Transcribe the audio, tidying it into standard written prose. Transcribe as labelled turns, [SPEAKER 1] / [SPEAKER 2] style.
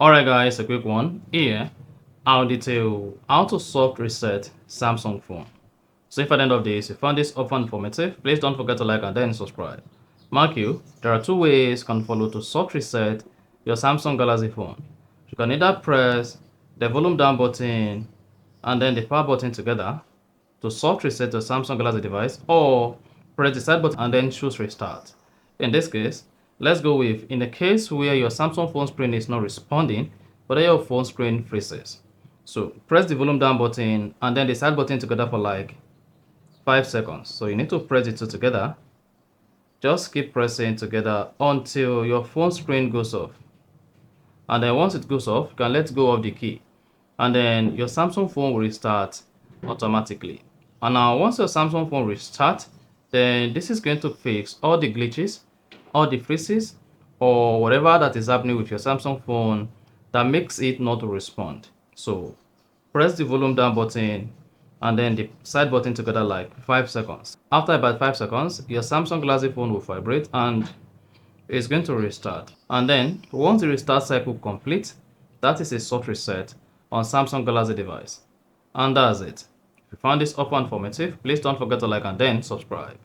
[SPEAKER 1] Alright guys, a quick one. Here, I'll detail how to soft reset Samsung phone. So if at the end of this you found this often informative, please don't forget to like and then subscribe. Mark you, there are two ways you can follow to soft reset your Samsung Galaxy phone. You can either press the volume down button and then the power button together to soft reset your Samsung Galaxy device, or press the side button and then choose restart. In this case, let's go with in the case where your Samsung phone screen is not responding, but then your phone screen freezes. So press the volume down button and then the side button together for like 5 seconds. So you need to press the two together. Just keep pressing together until your phone screen goes off. And then once it goes off, you can let go of the key. And then your Samsung phone will restart automatically. And now once your Samsung phone restarts, then this is going to fix all the glitches, all the freezes, or whatever that is happening with your Samsung phone that makes it not to respond. So press the volume down button and then the side button together like 5 seconds. After about 5 seconds, your Samsung Galaxy phone will vibrate and it's going to restart. And then once the restart cycle completes, that is a soft reset on Samsung Galaxy device. And that's it. If you found this offer informative, please don't forget to like and then subscribe.